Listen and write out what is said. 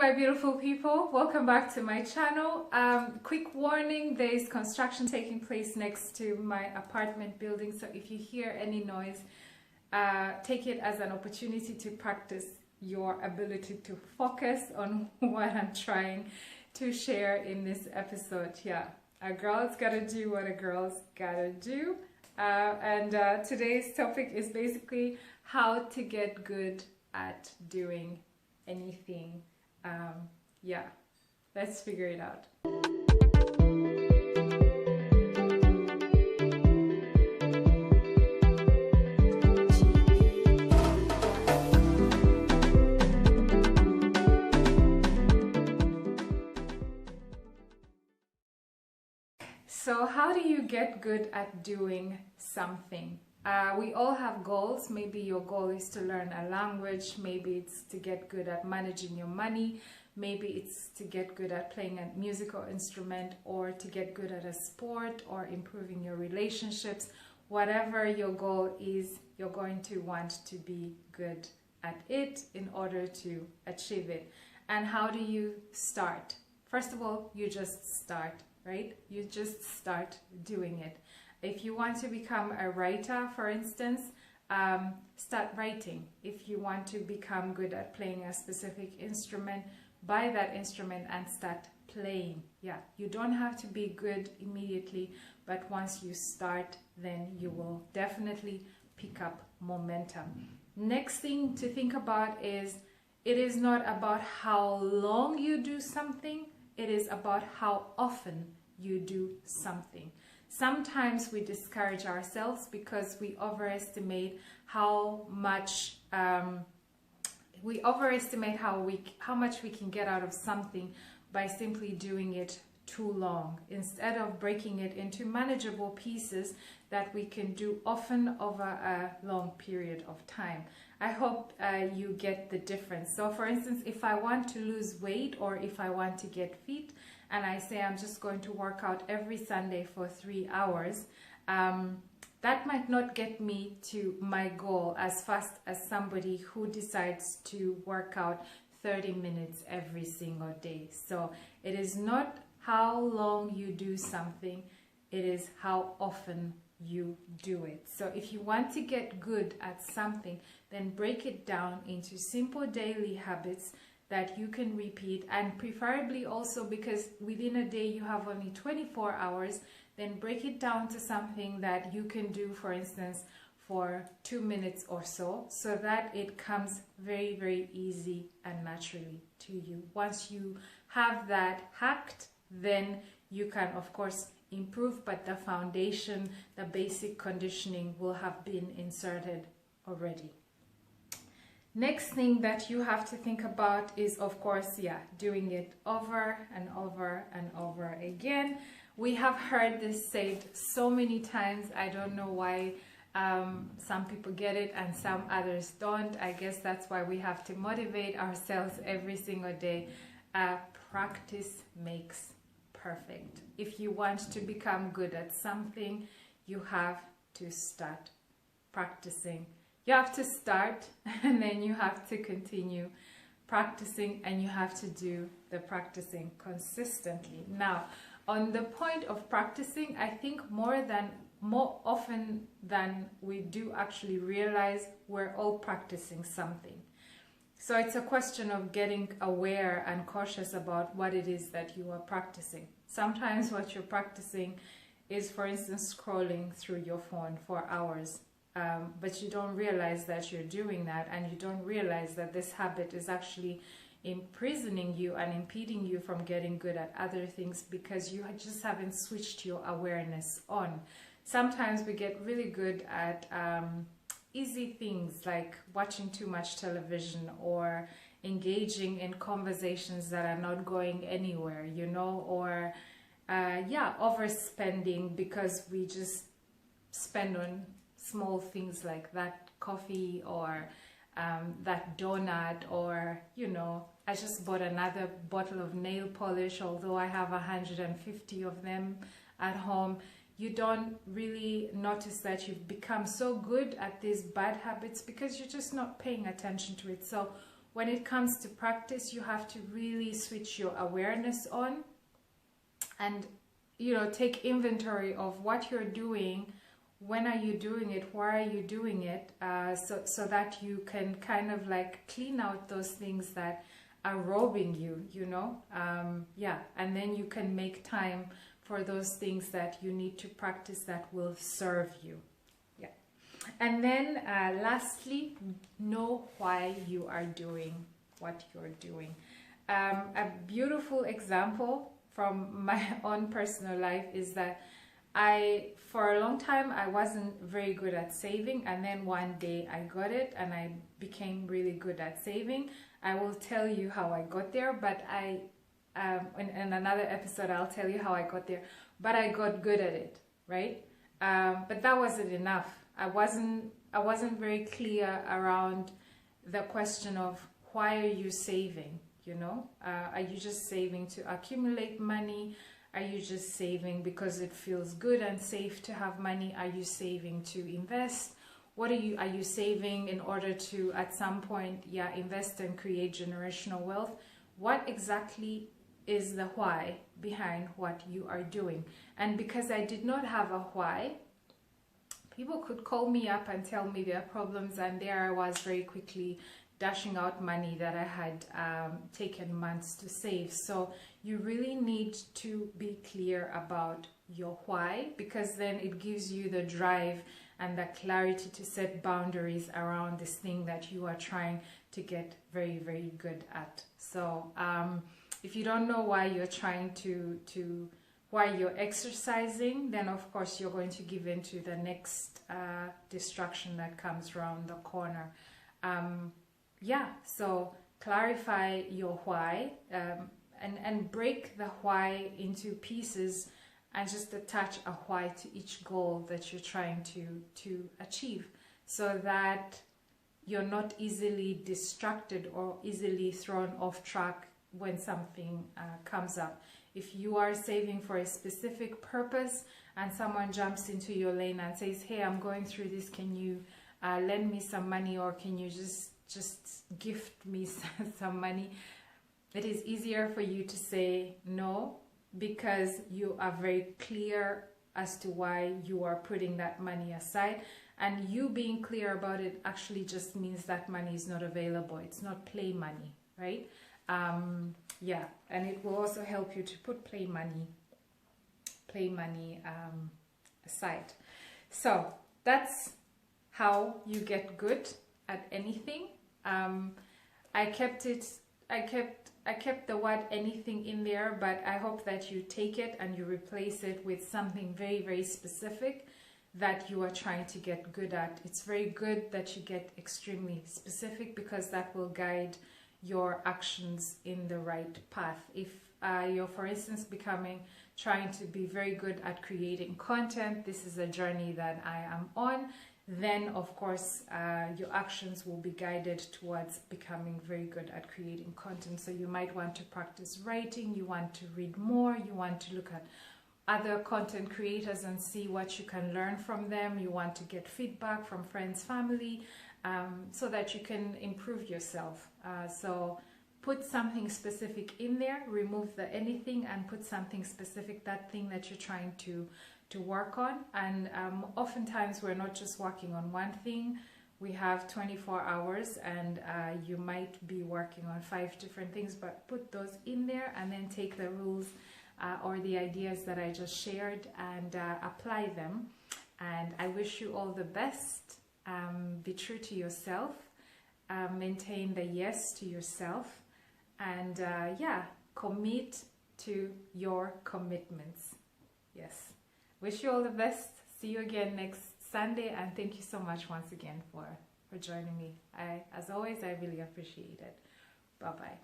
my beautiful people, welcome back to my channel. Quick warning, there is construction taking place next to my apartment building, so if you hear any noise, take it as an opportunity to practice your ability to focus on what I'm trying to share in this episode. Yeah, a girl's gotta do what a girl's gotta do. Today's topic is basically how to get good at doing anything. Yeah, let's figure it out. So how do you get good at doing something? We all have goals. Maybe your goal is to learn a language, maybe it's to get good at managing your money, maybe it's to get good at playing a musical instrument, or to get good at a sport, or improving your relationships. Whatever your goal is, you're going to want to be good at it in order to achieve it. And how do you start? First of all, you just start, right? You just start doing it. If you want to become a writer, for instance, start writing. If you want to become good at playing a specific instrument, buy that instrument and start playing. Yeah, you don't have to be good immediately, but once you start, then you will definitely pick up momentum. Next thing to think about is, it is not about how long you do something, it is about how often you do something. Sometimes we discourage ourselves because we overestimate how much how much we can get out of something by simply doing it too long, instead of breaking it into manageable pieces that we can do often over a long period of time. I hope you get the difference. So for instance, if I want to lose weight, or if I want to get fit, and I say I'm just going to work out every Sunday for 3 hours, that might not get me to my goal as fast as somebody who decides to work out 30 minutes every single day. So it is not how long you do something, it is how often you do it. So if you want to get good at something, then break it down into simple daily habits that you can repeat, and preferably also, because within a day you have only 24 hours, then break it down to something that you can do, for instance, for 2 minutes or so, so that it comes very, very easy and naturally to you. Once you have that hacked, then you can of course improve, but the foundation, the basic conditioning will have been inserted already. Next thing that you have to think about is, of course, yeah, doing it over and over and over again. We have heard this said so many times. I don't know why some people get it and some others don't. I guess that's why we have to motivate ourselves every single day. Practice makes perfect. If you want to become good at something, you have to start practicing. You have to start, and then you have to continue practicing, and you have to do the practicing consistently. Now, on the point of practicing, I think more often than we do actually realize, we're all practicing something. So it's a question of getting aware and cautious about what it is that you are practicing. Sometimes what you're practicing is, for instance, scrolling through your phone for hours. But you don't realize that you're doing that, and you don't realize that this habit is actually imprisoning you and impeding you from getting good at other things, because you just haven't switched your awareness on. Sometimes we get really good at easy things like watching too much television, or engaging in conversations that are not going anywhere, you know, or yeah, overspending, because we just spend on small things like that coffee, or that donut, or, you know, I just bought another bottle of nail polish, although I have 150 of them at home. You don't really notice that you've become so good at these bad habits because you're just not paying attention to it. So when it comes to practice, you have to really switch your awareness on and, you know, take inventory of what you're doing, when are you doing it, why are you doing it, so that you can kind of like clean out those things that are robbing you, you know. Yeah, and then you can make time for those things that you need to practice that will serve you. Yeah. And then lastly, know why you are doing what you're doing. A beautiful example from my own personal life is that for a long time, I wasn't very good at saving, and then one day I got it and I became really good at saving. I will tell you how I got there, but in another episode, I'll tell you how I got there, but I got good at it, right? But that wasn't enough. I wasn't very clear around the question of why are you saving, you know? Are you just saving to accumulate money? Are you just saving because it feels good and safe to have money? Are you saving to invest? Are you saving in order to, at some point, yeah, invest and create generational wealth? What exactly is the why behind what you are doing? And because I did not have a why, people could call me up and tell me their problems, and there I was very quickly dashing out money that I had taken months to save. So you really need to be clear about your why, because then it gives you the drive and the clarity to set boundaries around this thing that you are trying to get very, very good at. So if you don't know why you're trying why you're exercising, then of course you're going to give in to the next distraction that comes around the corner. Yeah, so clarify your why, and break the why into pieces and just attach a why to each goal that you're trying to achieve, so that you're not easily distracted or easily thrown off track when something comes up. If you are saving for a specific purpose and someone jumps into your lane and says, hey, I'm going through this, can you lend me some money, or can you just gift me some money? It is easier for you to say no, because you are very clear as to why you are putting that money aside. And you being clear about it actually just means that money is not available. It's not play money, right? Yeah, and it will also help you to put play money aside. So that's how you get good at anything. I kept the word anything in there, but I hope that you take it and you replace it with something very, very specific that you are trying to get good at. It's very good that you get extremely specific, because that will guide your actions in the right path. If you're, for instance, trying to be very good at creating content, this is a journey that I am on, then of course your actions will be guided towards becoming very good at creating content. So you might want to practice writing, you want to read more, you want to look at other content creators and see what you can learn from them, you want to get feedback from friends, family, so that you can improve yourself. So put something specific in there, remove the anything and put something specific, that thing that you're trying to work on. And oftentimes we're not just working on one thing. We have 24 hours and you might be working on 5 different things, but put those in there and then take the rules or the ideas that I just shared and apply them. And I wish you all the best. Be true to yourself, maintain the yes to yourself, and yeah, commit to your commitments. Yes. Wish you all the best. See you again next Sunday, and thank you so much once again for joining me. As always, I really appreciate it. Bye-bye.